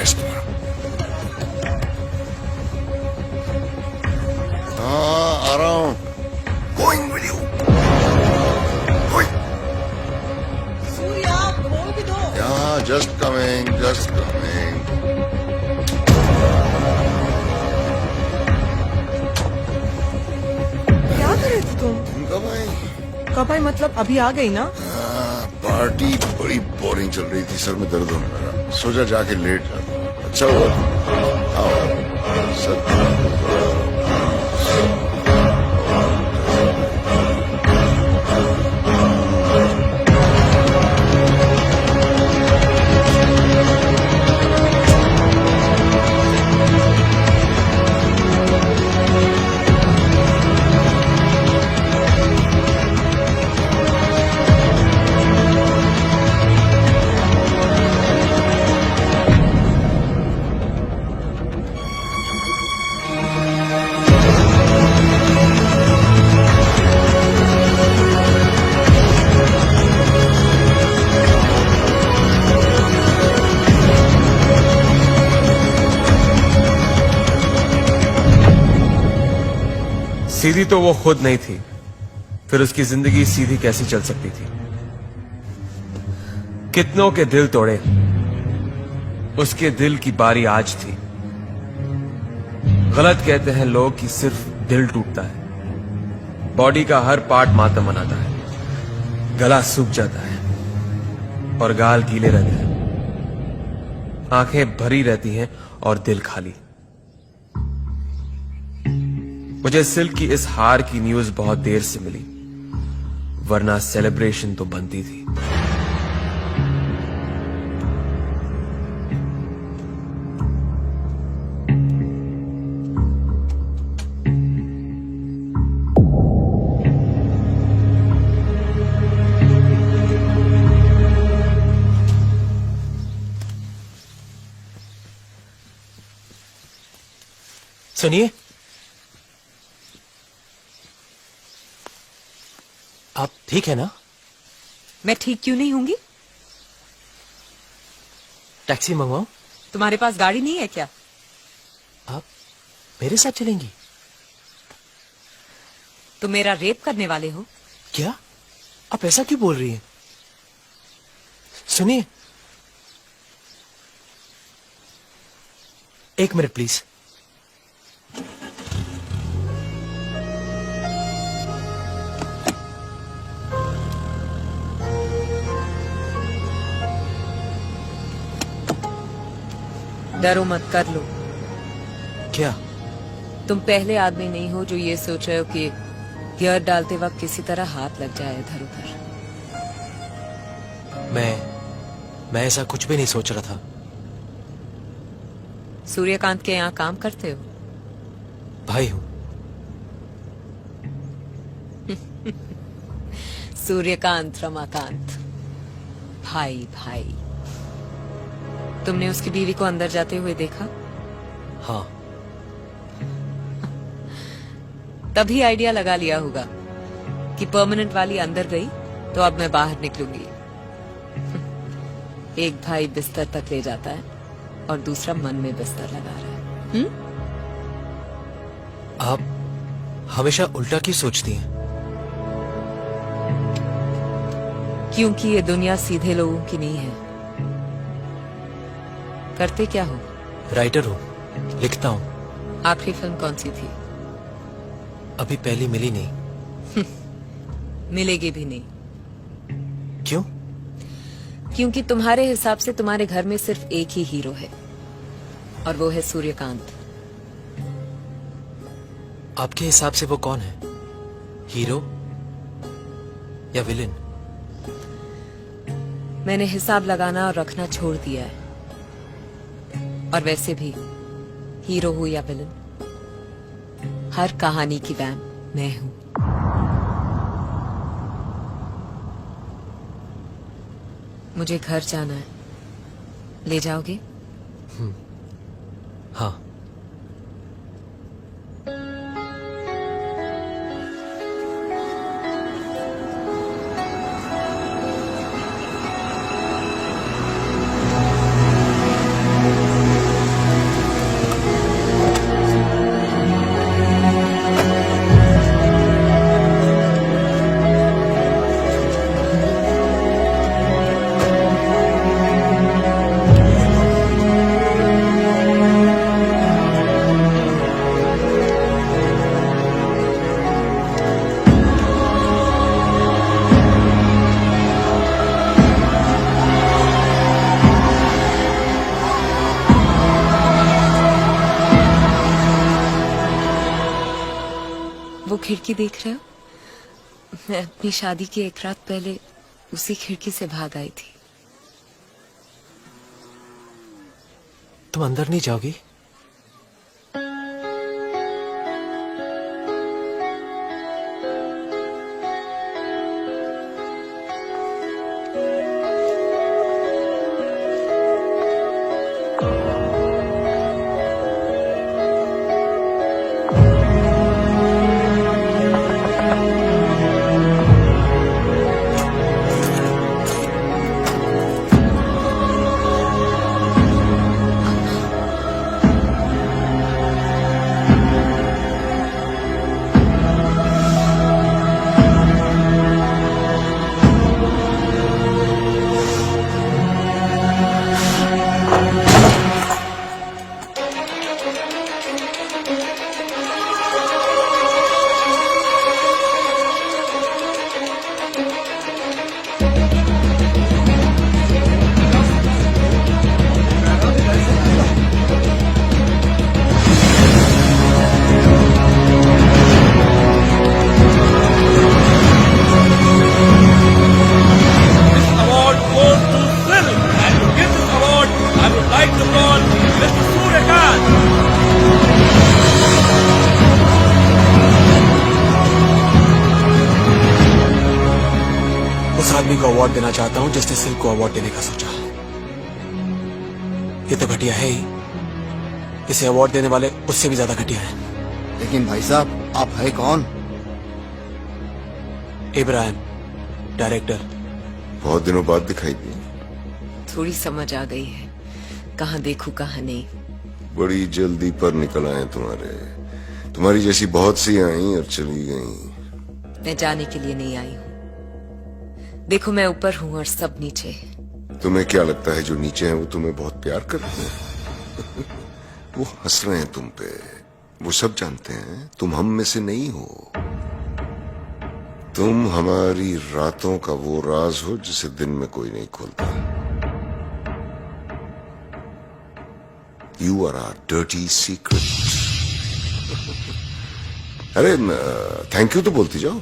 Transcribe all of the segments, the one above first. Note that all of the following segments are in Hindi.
बेस्ट मारो। हाँ आ रहा हूँ। Going with you. Going. Surya खोल भी दो। Yeah, just coming, just coming. क्या कर रहे थे तुम? कब आई? कब आई मतलब अभी आ गई ना? पार्टी बड़ी बोरिंग चल रही थी, सर में दर्द होने लगा, सोचा जाके लेट जाता हूँ। अच्छा हुआ आओ सर। सीधी तो वो खुद नहीं थी, फिर उसकी जिंदगी सीधी कैसी चल सकती थी? कितनों के दिल तोड़े, उसके दिल की बारी आज थी। गलत कहते हैं लोग कि सिर्फ दिल टूटता है, बॉडी का हर पार्ट मातम मनाता है, गला सूख जाता है और गाल गीले रहते हैं, आंखें भरी रहती हैं और दिल खाली। मुझे सिल्क की इस हार की न्यूज बहुत देर से मिली, वरना सेलिब्रेशन तो बनती थी। सुनिए, आप ठीक है ना? मैं ठीक क्यों नहीं होंगी? टैक्सी मंगवाऊं? तुम्हारे पास गाड़ी नहीं है क्या? आप मेरे साथ चलेंगी? तुम मेरा रेप करने वाले हो? क्या? आप ऐसा क्यों बोल रही हैं? सुनिए, एक मिनट प्लीज। डरो मत, कर लो। क्या? तुम पहले आदमी नहीं हो जो ये सोच रहे हो कि गियर डालते वक्त किसी तरह हाथ लग जाए इधर उधर। मैं ऐसा कुछ भी नहीं सोच रहा था। सूर्यकांत के यहाँ काम करते हो? भाई हूं। सूर्यकांत रमाकांत, भाई भाई। तुमने उसकी बीवी को अंदर जाते हुए देखा? हाँ। तभी आइडिया लगा लिया होगा कि परमानेंट वाली अंदर गई तो अब मैं बाहर निकलूंगी। एक भाई बिस्तर तक ले जाता है और दूसरा मन में बिस्तर लगा रहा है। आप हमेशा उल्टा क्यों सोचती हैं? क्योंकि ये दुनिया सीधे लोगों की नहीं है। करते क्या हो? राइटर हूं, लिखता हूं। आखिरी फिल्म कौन सी थी? अभी पहली मिली नहीं। मिलेगी भी नहीं। क्यों? क्योंकि तुम्हारे हिसाब से तुम्हारे घर में सिर्फ एक ही हीरो है और वो है सूर्यकांत। आपके हिसाब से वो कौन है? हीरो या विलेन? मैंने हिसाब लगाना और रखना छोड़ दिया है। और वैसे भी हीरो हो या विलन, हर कहानी की वैन मैं हूं। मुझे घर जाना है, ले जाओगे? हाँ। खिड़की देख रहे हो? मैं अपनी शादी की एक रात पहले उसी खिड़की से भाग आई थी। तुम अंदर नहीं जाओगी? उस आदमी को अवार्ड देना चाहता हूं जिसने सिल्क को अवार्ड देने का सोचा। ये तो घटिया है ही, इसे अवार्ड देने वाले उससे भी ज्यादा घटिया है। लेकिन भाई साहब, आप है कौन? इब्राहिम, डायरेक्टर। बहुत दिनों बाद दिखाई दी। थोड़ी समझ आ गई है, कहाँ देखूं कहाँ नहीं। बड़ी जल्दी पर निकल आए तुम्हारी जैसी बहुत सी आई और चली गई। मैं जाने के लिए नहीं आई हूँ। देखो, मैं ऊपर हूँ और सब नीचे। तुम्हें क्या लगता है जो नीचे हैं वो तुम्हें बहुत प्यार करते हैं? वो हंस रहे हैं तुम पे। वो सब जानते हैं तुम हम में से नहीं हो। तुम हमारी रातों का वो राज हो जिसे दिन में कोई नहीं खोलता। You are our dirty secret. अरे थैंक यू तो बोलती जाओ।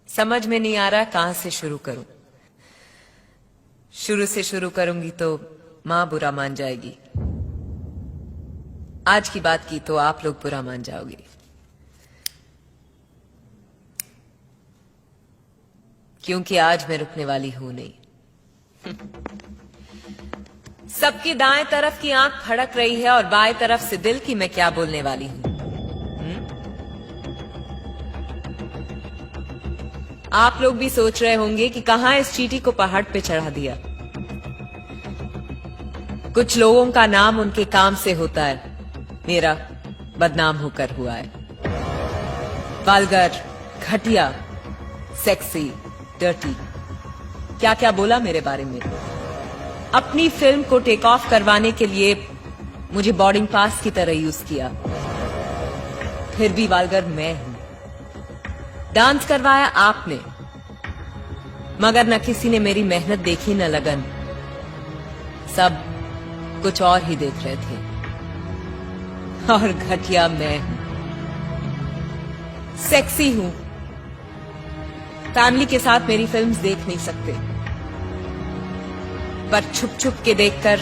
समझ में नहीं आ रहा कहां से शुरू करूं। शुरू से शुरू करूंगी तो मां बुरा मान जाएगी। आज की बात की तो आप लोग बुरा मान जाओगे। क्योंकि आज मैं रुकने वाली हूं नहीं। सबकी दाएं तरफ की आंख फड़क रही है और बाएं तरफ से दिल की मैं क्या बोलने वाली हूं। आप लोग भी सोच रहे होंगे कि कहां इस चींटी को पहाड़ पे चढ़ा दिया। कुछ लोगों का नाम उनके काम से होता है, मेरा बदनाम होकर हुआ है। वल्गर, घटिया, सेक्सी, डर्टी, क्या क्या बोला मेरे बारे में। अपनी फिल्म को टेक ऑफ करवाने के लिए मुझे बोर्डिंग पास की तरह यूज किया। फिर भी वल्गर मैं हूं। डांस करवाया आपने, मगर न किसी ने मेरी मेहनत देखी न लगन। सब कुछ और ही देख रहे थे। और घटिया मैं हूं, सेक्सी हूं। फैमिली के साथ मेरी फिल्म्स देख नहीं सकते, पर छुप छुप के देखकर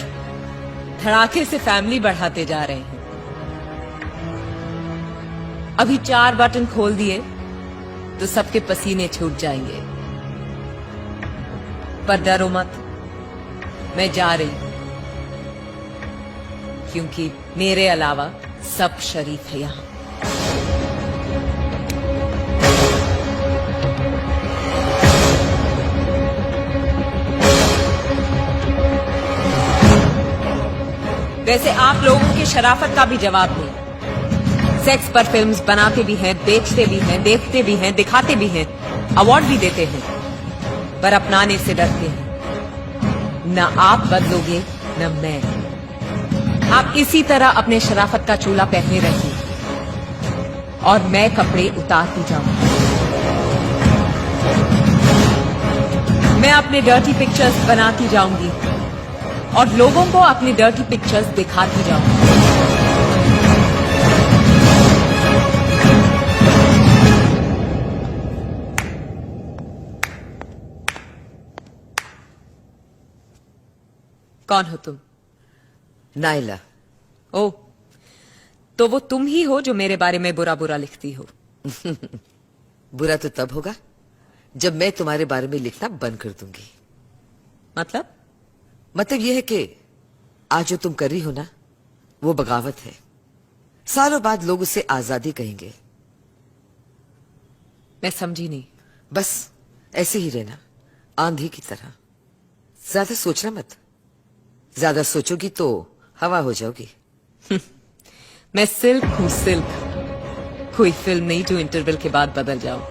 धड़ाके से फैमिली बढ़ाते जा रहे हैं। अभी 4 बटन खोल दिए तो सबके पसीने छूट जाएंगे। पर डरो मत, मैं जा रही हूं, क्योंकि मेरे अलावा सब शरीफ है यहां। वैसे आप लोगों की शराफत का भी जवाब नहीं। सेक्स पर फिल्म्स बनाते भी हैं, बेचते भी हैं, देखते भी हैं, दिखाते भी हैं, अवार्ड भी देते हैं, पर अपनाने से डरते हैं। न आप बदलोगे न मैं। आप इसी तरह अपने शराफत का चोला पहने रहिए और मैं कपड़े उतारती जाऊंगी। मैं अपने डर्टी पिक्चर्स बनाती जाऊंगी और लोगों को अपनी डर्टी पिक्चर्स दिखाती जाऊंगी। कौन हो तुम? नाइला। ओ, तो वो तुम ही हो जो मेरे बारे में बुरा बुरा लिखती हो। बुरा तो तब होगा जब मैं तुम्हारे बारे में लिखना बंद कर दूंगी। मतलब यह है कि आज जो तुम कर रही हो ना, वो बगावत है। सालों बाद लोग उसे आजादी कहेंगे। मैं समझी नहीं। बस ऐसे ही रहना, आंधी की तरह। ज्यादा सोचना मत। ज्यादा सोचोगी तो हवा हो जाओगी। मैं सिल्क हूं, सिल्क। कोई फिल्म नहीं जो इंटरवल के बाद बदल जाऊं।